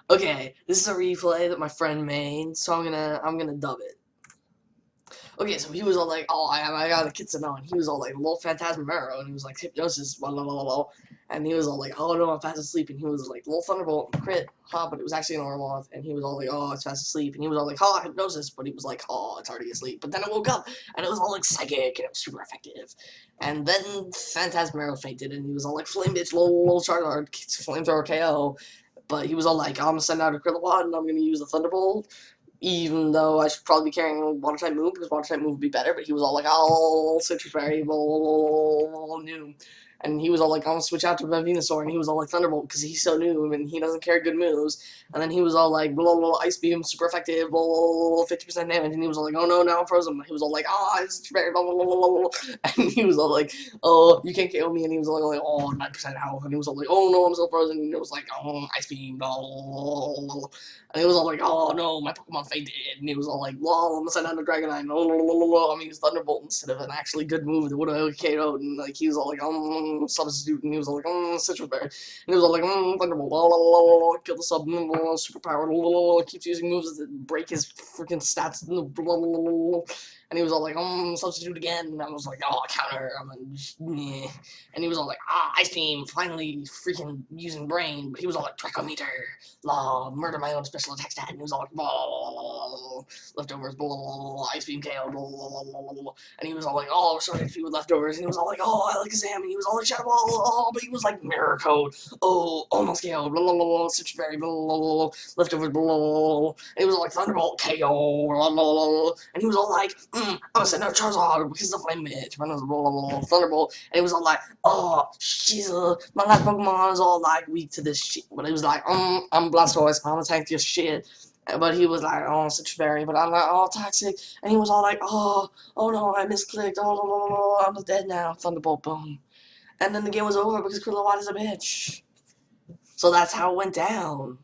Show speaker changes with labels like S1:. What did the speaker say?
S1: Okay, this is a replay that my friend made, so I'm gonna dub it. Okay, so he was all like, "Oh, I got a Kitsune," and he was all like, "Little Phantasmero," and he was like, "Hypnosis, blah blah blah blah," and he was all like, "Oh no, I'm fast asleep," and he was like, "Little Thunderbolt, crit, ha," but it was actually an Orloth, and he was all like, "Oh, it's fast asleep," and he was all like, "Ha, Hypnosis," but he was like, "Oh, it's already asleep," but then it woke up, and it was all like psychic, and it was super effective, and then Phantasmero fainted, and he was all like, "Flame bitch, little Charizard, flamethrower KO," but he was all like, "I'm gonna send out a Krillawad, and I'm gonna use the Thunderbolt." Even though I should probably be carrying Water type move because Water type move would be better, but he was all like, "I'll Citrus Berry, new," and he was all like, "I'm gonna switch out to Venusaur," and he was all like, "Thunderbolt," because he's so new and he doesn't carry good moves, and then he was all like, blah, blah, Ice Beam, super effective, 50% damage, and he was all like, "Oh no, now I'm frozen," he was all like, "Ah, it's Citrus Berry, blah, blah, blah, blah, blah," and he was all like, "Oh, you can't KO me," and he was all like, "Oh, 9% health," and he was all like, "Oh no, I'm still frozen," and it was like, "Oh, Ice Beam, blah, blah, blah, blah." And he was all like, "Oh no, my Pokemon fainted." And he was all like, "Lol, I'm gonna send out a Dragonite." I mean, use Thunderbolt instead of an actually good move that would have KO'd. And like, he was all like, substitute. And he was all like, Citrus Berry. And he was all like, Thunderbolt. Kill the sub. Superpower. Keeps using moves that break his freaking stats. And he was all like, substitute again. And I was like, "Oh, counter." I'm like, "Meh." And he was all like, Ice Beam, finally freaking using brain. But he was all like, Dracometer. Law, murder my own special attack stat, and he was all like, blah, leftovers, blah, Ice Beam KO, blah, and he was all like, "Oh, sorry if you with leftovers," and he was all like, "Oh, I like Exam," and he was all like, "Shadow Ball," oh, but he was like, "Mirror Code, oh, almost KO, blah, blah, blah, Citrus Berry, blah, blah, blah, leftovers, blah, and he was all like, "Thunderbolt KO, blah, blah, blah," and he was all like, "I'm gonna send out Charizard because the Flame Bitch, blah, blah, blah, Thunderbolt," and he was all like, "Oh, Jesus, my last Pokemon is all like weak to this shit," but he was like, "I'm Blastoise, I'm gonna tank your shit." But he was like, "Oh, Citrus Berry," but I'm like, "Oh, toxic," and he was all like, "Oh no, I misclicked, oh, I'm dead now, Thunderbolt, boom." And then the game was over because Krillawad is a bitch. So that's how it went down.